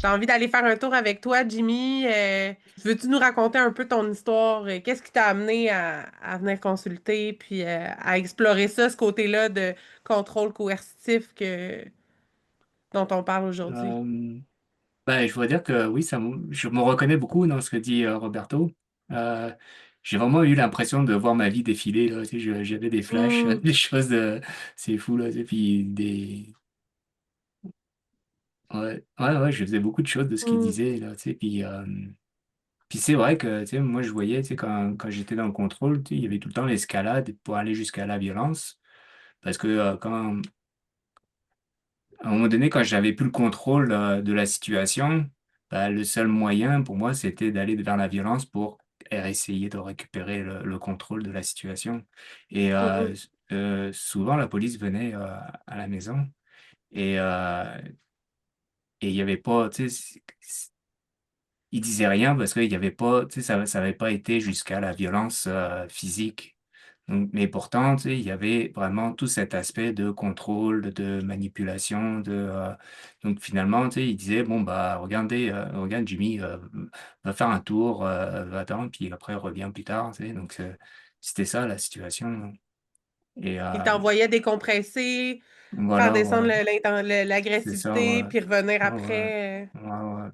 J'ai envie d'aller faire un tour avec toi, Jimmy. Veux-tu nous raconter un peu ton histoire? Qu'est-ce qui t'a amené à venir consulter puis à explorer ça, ce côté-là de contrôle coercitif dont on parle aujourd'hui? Euh, je dois dire que oui, je me reconnais beaucoup dans ce que dit Roberto. Euh, j'ai vraiment eu l'impression de voir ma vie défiler, là. Tu sais, j'avais des flashs, Hmm, des choses c'est fou, là. Et puis ouais, je faisais beaucoup de choses de ce qu'il hmm, disait, là. Tu sais, puis c'est vrai que, tu sais, moi, je voyais, tu sais, quand j'étais dans le contrôle, tu sais, il y avait tout le temps l'escalade pour aller jusqu'à la violence. Parce que à un moment donné, quand j'avais plus le contrôle de la situation, bah, le seul moyen pour moi, c'était d'aller vers la violence pour essayer de récupérer le contrôle de la situation. Et hmm. souvent, la police venait à la maison et et il y avait pas, tu sais, ils disaient rien parce qu'il y avait pas, tu sais, ça avait pas été jusqu'à la violence physique. Mais pourtant, tu sais, il y avait vraiment tout cet aspect de contrôle, de manipulation, donc finalement, tu sais, il disait, bon, bah, regardez, regarde Jimmy, va faire un tour, va-t'en, puis après, reviens plus tard, tu sais, donc c'était ça la situation. Et Il t'envoyait décompresser, faire voilà, descendre ouais, c'est ça, l'agressivité, ouais. puis revenir Ouais, ouais, après. ouais, ouais.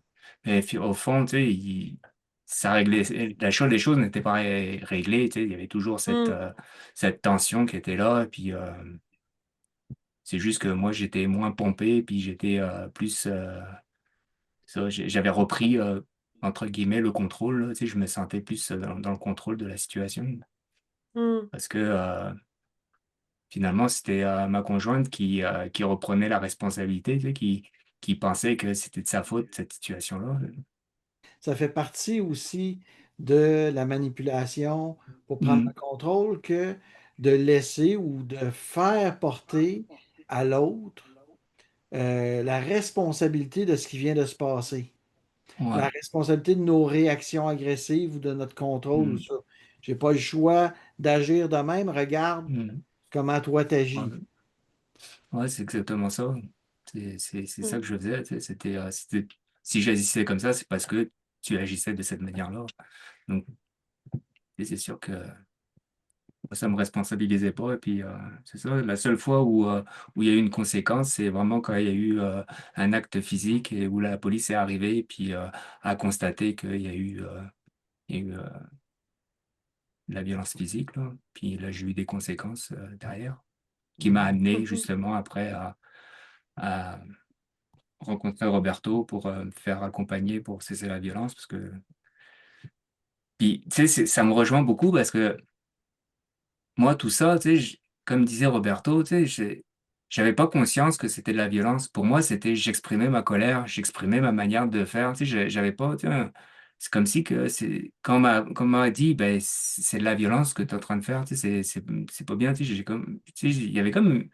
Mais au fond, tu sais, ça réglait, les choses n'étaient pas réglées, tu sais, il y avait toujours Hmm, cette tension qui était là, et puis c'est juste que moi, j'étais moins pompé, puis j'étais plus, j'avais repris, entre guillemets, le contrôle, là, tu sais, je me sentais plus dans le contrôle de la situation, hmm. parce que finalement, c'était ma conjointe qui reprenait la responsabilité, tu sais, qui pensait que c'était de sa faute, cette situation-là. Ça fait partie aussi de la manipulation pour prendre le Mhm. contrôle que de laisser ou de faire porter à l'autre la responsabilité de ce qui vient de se passer. La Ouais. responsabilité de nos réactions agressives ou de notre contrôle ou Mhm. ça. J'ai pas le choix d'agir de même. Regarde Mhm. comment toi t'agis. Ouais, ouais, c'est exactement ça. C'est ça Hmm. que je faisais, tu sais, si j'agissais comme ça, c'est parce que tu agissais de cette manière-là. Donc, et c'est sûr que ça me responsabilisait pas. Et puis, c'est ça, la seule fois où il y a eu une conséquence, c'est vraiment quand il y a eu un acte physique et où la police est arrivée et puis a constaté il y a eu de la violence physique, là. Puis là, j'ai eu des conséquences derrière, qui m'a amené Mhm. justement après à rencontrer Roberto pour me faire accompagner pour cesser la violence. Parce que, puis, tu sais, ça me rejoint beaucoup parce que moi, tout ça, tu sais, comme disait Roberto, tu sais, j'avais pas conscience que c'était de la violence. Pour moi, c'était, j'exprimais ma colère, j'exprimais ma manière de faire. Tu sais, j'avais pas, tu sais, c'est comme si que quand on m'a dit, ben, c'est de la violence que tu es en train de faire, tu sais, c'est pas bien, tu sais, tu sais, il y avait comme,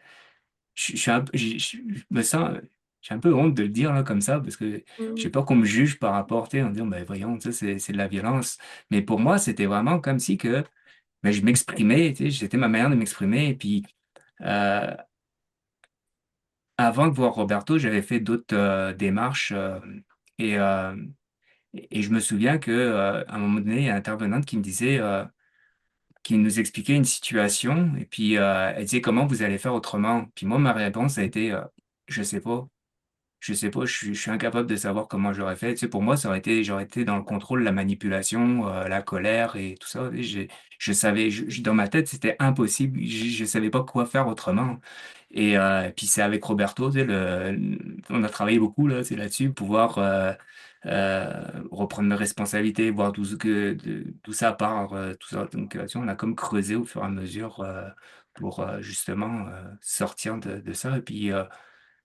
je suis un peu, je me sens, j'ai un peu honte de le dire là comme ça parce que j'ai Hmm. peur qu'on me juge par rapport, tu sais, en disant, ben voyons, ça c'est de la violence. Mais pour moi, c'était vraiment comme si que ben, je m'exprimais, tu sais, c'était ma manière de m'exprimer. Et puis, euh, avant de voir Roberto, j'avais fait d'autres démarches et, euh, et je me souviens que à un moment donné, il y a une intervenante qui me disait, qui nous expliquait une situation et puis elle disait comment vous allez faire autrement. Puis moi, ma réponse a été, je sais pas. Je sais pas, je suis incapable de savoir comment j'aurais fait. Tu sais, pour moi, j'aurais été dans le contrôle, la manipulation, la colère et tout ça. Et je savais, dans ma tête, c'était impossible. Je savais pas quoi faire autrement. Et puis c'est avec Roberto, tu sais, on a travaillé beaucoup là, c'est là-dessus, pouvoir reprendre nos responsabilités, voir d'où ça part, tout ça. Donc, tu sais, on a comme creusé au fur et à mesure pour justement sortir de ça. Et puis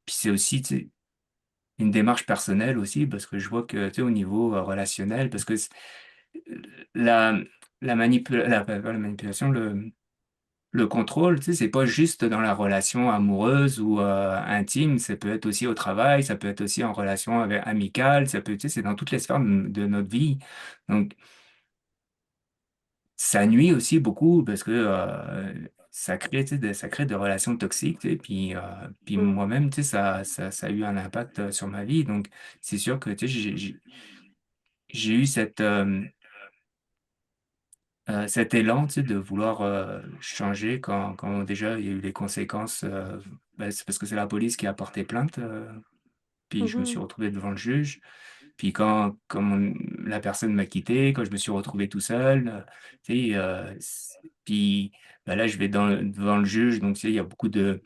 c'est aussi, tu sais, une démarche personnelle aussi, parce que je vois que, tu sais, au niveau relationnel, parce que la, pas la manipulation, le contrôle, tu sais, c'est pas juste dans la relation amoureuse ou intime, ça peut être aussi au travail, ça peut être aussi en relation amicale, ça peut, tu sais, c'est dans toutes les sphères de notre vie. Donc, ça nuit aussi beaucoup parce que ça crée de relations toxiques, tu sais, puis Mm. moi-même, tu sais, ça a eu un impact sur ma vie. Donc, c'est sûr que, tu sais, j'ai eu cet élan, tu sais, de vouloir changer quand déjà il y a eu les conséquences. Ben, c'est parce que c'est la police qui a porté plainte, puis je me suis Mhm. retrouvé devant le juge. Puis la personne m'a quitté, quand je me suis retrouvé tout seul, tu sais, puis ben là, je vais devant le juge, donc tu sais, il y a beaucoup de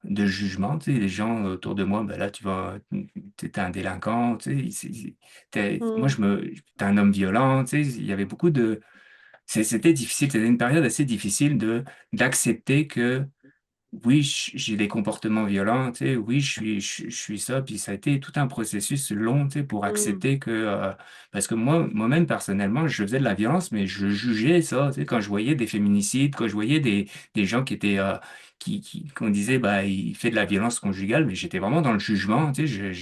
jugement, tu sais, les gens autour de moi, ben là, t'es un délinquant, tu sais, moi, Mm. t'es un homme violent, tu sais, il y avait beaucoup c'était difficile, c'était une période assez difficile d'accepter que oui, j'ai des comportements violents, tu sais, oui, je suis ça, puis ça a été tout un processus long, tu sais, pour Mm. accepter parce que moi-même, personnellement, je faisais de la violence, mais je jugeais ça, tu sais, quand je voyais des féminicides, quand je voyais des gens qui étaient, qu'on disait, bah, il fait de la violence conjugale, mais j'étais vraiment dans le jugement, tu sais,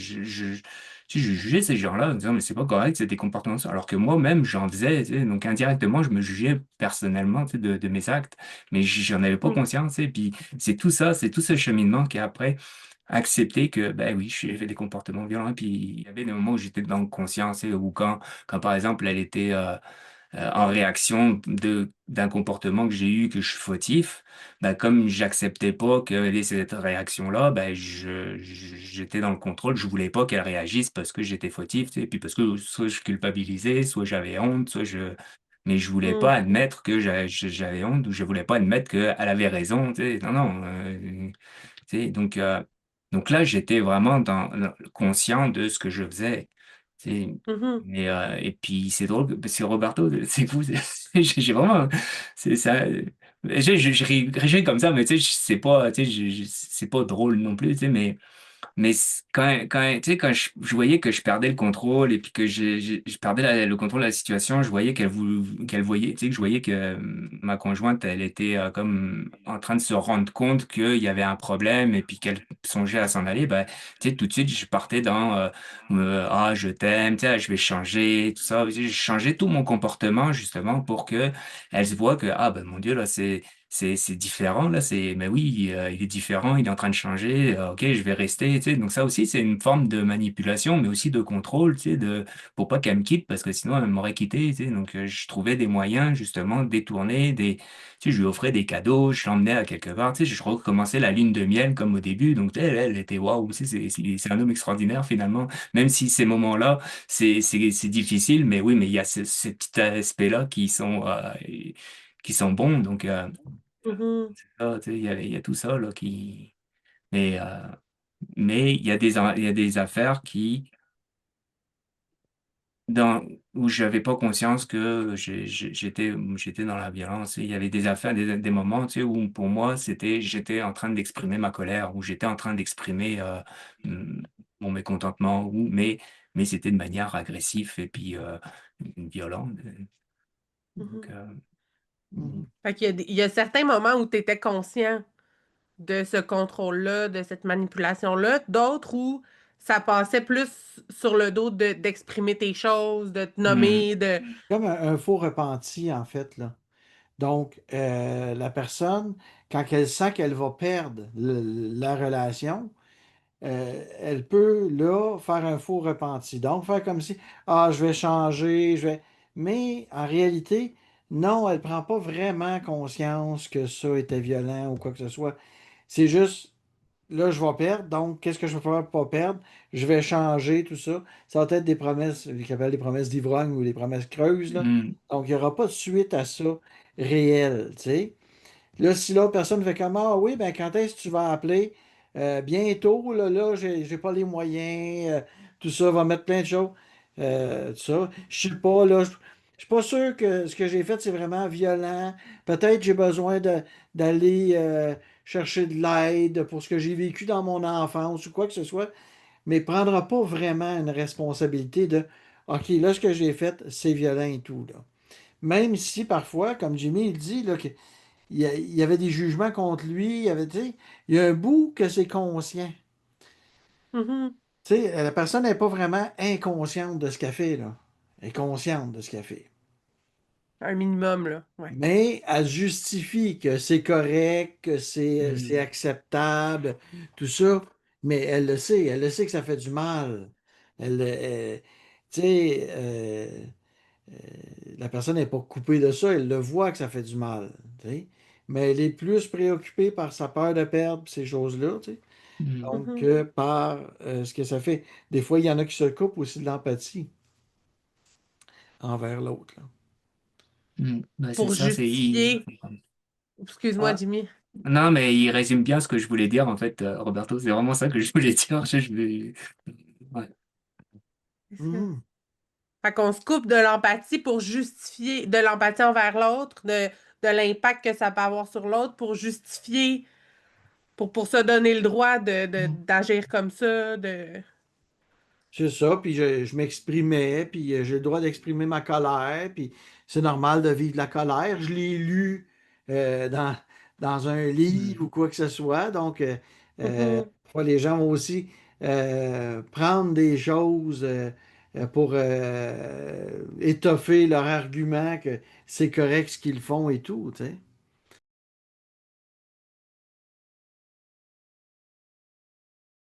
tu sais, je jugeais ces gens-là en disant, mais c'est pas correct, c'est des comportements, alors que moi-même, j'en faisais, tu sais, donc indirectement, je me jugeais personnellement, tu sais, de mes actes, mais j'en avais pas Mm. conscience, tu sais, puis c'est tout ça, c'est tout ce cheminement qui a après accepté que, ben oui, j'ai fait des comportements violents. Puis il y avait des moments où j'étais dans le conscience, ou quand par exemple, elle était en réaction d'un comportement que j'ai eu, que je suis fautif, ben, comme j'acceptais pas qu'elle ait cette réaction-là, ben, j'étais dans le contrôle, je voulais pas qu'elle réagisse parce que j'étais fautif, tu sais, puis parce que soit je culpabilisais, soit j'avais honte, mais je voulais pas Mm. admettre que j'avais honte ou je voulais pas admettre qu'elle avait raison, tu sais. Non, non. Tu sais, donc là, j'étais vraiment conscient de ce que je faisais. Tu sais. Mhm. Et puis, c'est drôle, parce que Roberto, c'est fou. J'ai vraiment. C'est ça. Je ris comme ça, mais tu sais, c'est pas, tu sais, c'est pas drôle non plus, tu sais, mais tu sais, quand je voyais que je perdais le contrôle et puis que je perdais le contrôle de la situation, je voyais qu'elle voyait, tu sais, que je voyais que ma conjointe, elle était comme en train de se rendre compte qu'il y avait un problème et puis qu'elle songeait à s'en aller, bah, tu sais, tout de suite, je partais dans ah, je t'aime, tu sais, je vais changer, tout ça. Tu sais, je changeais tout mon comportement justement pour que elle se voit que, ah, ben mon Dieu, là, c'est différent, là, mais oui, il est différent, il est en train de changer, ok, je vais rester, tu sais. Donc ça aussi, c'est une forme de manipulation, mais aussi de contrôle, tu sais, pour pas qu'elle me quitte, parce que sinon, elle m'aurait quitté, tu sais. Donc je trouvais des moyens, justement, de détourner, tu sais, je lui offrais des cadeaux, je l'emmenais à quelque part, tu sais, je recommençais la lune de miel comme au début, donc elle était waouh, tu sais, c'est un homme extraordinaire, finalement, même si ces moments-là, c'est difficile, mais oui, mais il y a ces petits aspects-là qui sont bons, donc... Mhm. ça, tu sais, il y a tout ça là, mais, euh, mais il y a des affaires dans, où j'avais pas conscience que j'étais dans la violence. Il y avait des affaires, des moments, tu sais, où pour moi, j'étais en train d'exprimer ma colère, où j'étais en train d'exprimer mm, mon mécontentement, mais c'était de manière agressive et puis violente. Donc, Mhm. Mhm. Fait qu'il y a il y a certains moments où tu étais conscient de ce contrôle-là, de cette manipulation-là, d'autres où ça passait plus sur le dos d'exprimer tes choses, de te mm, nommer, de... Comme un faux repenti, en fait, là. Donc, la personne, quand elle sent qu'elle va perdre la relation, elle peut, là, faire un faux repenti. Donc, faire comme si, ah, je vais changer, je vais... Mais en réalité, non, elle ne prend pas vraiment conscience que ça était violent ou quoi que ce soit. C'est juste, là, je vais perdre, donc qu'est-ce que je vais faire pour pas perdre? Je vais changer, tout ça. Ça va être des promesses, qu'ils appellent des promesses d'ivrogne ou des promesses creuses, là. mm, Donc, il n'y aura pas de suite à ça réel, tu sais. Là, si l'autre personne fait comme, ah oui, ben quand est-ce que tu vas appeler? Bientôt, là, j'ai pas les moyens, tout ça, va mettre plein de choses. Tout ça. Je sais pas, là, je suis pas sûr que ce que j'ai fait, c'est vraiment violent. Peut-être j'ai besoin d'aller chercher de l'aide pour ce que j'ai vécu dans mon enfance ou quoi que ce soit, mais prendra pas vraiment une responsabilité de, OK, là, ce que j'ai fait, c'est violent et tout, là. Même si parfois, comme Jimmy il dit, là, il y avait des jugements contre lui, tu sais, il y a un bout que c'est conscient. Mhm. Tu sais, la personne n'est pas vraiment inconsciente de ce qu'elle fait, là. Elle est consciente de ce qu'elle fait. Un minimum, là. Ouais. Mais elle justifie que c'est correct, que c'est Mm. acceptable, tout ça. Mais elle le sait que ça fait du mal. Tu sais, euh, la personne n'est pas coupée de ça, elle le voit que ça fait du mal. Tu sais. Mais elle est plus préoccupée par sa peur de perdre ces choses-là, tu sais, Mm. donc Mhm. que par ce que ça fait. Des fois, il y en a qui se coupent aussi de l'empathie envers l'autre, là. Ben, c'est Pour ça, justifier. Excuse-moi, Ah, Jimmy. Non, mais il résume bien ce que je voulais dire, en fait, Roberto. C'est vraiment ça que je voulais dire. Ouais. C'est ça. mhm. Fait qu'on se coupe de l'empathie pour justifier, de l'empathie envers l'autre, de l'impact que ça peut avoir sur l'autre pour justifier, pour se donner le droit d'agir comme ça, de... C'est ça, puis je m'exprimais, puis j'ai le droit d'exprimer ma colère, puis c'est normal de vivre la colère. Je l'ai lu dans un livre ou Mm. quoi que ce soit, donc Mhm. parfois les gens vont aussi prendre des choses pour étoffer leur argument que c'est correct ce qu'ils font et tout, tu sais.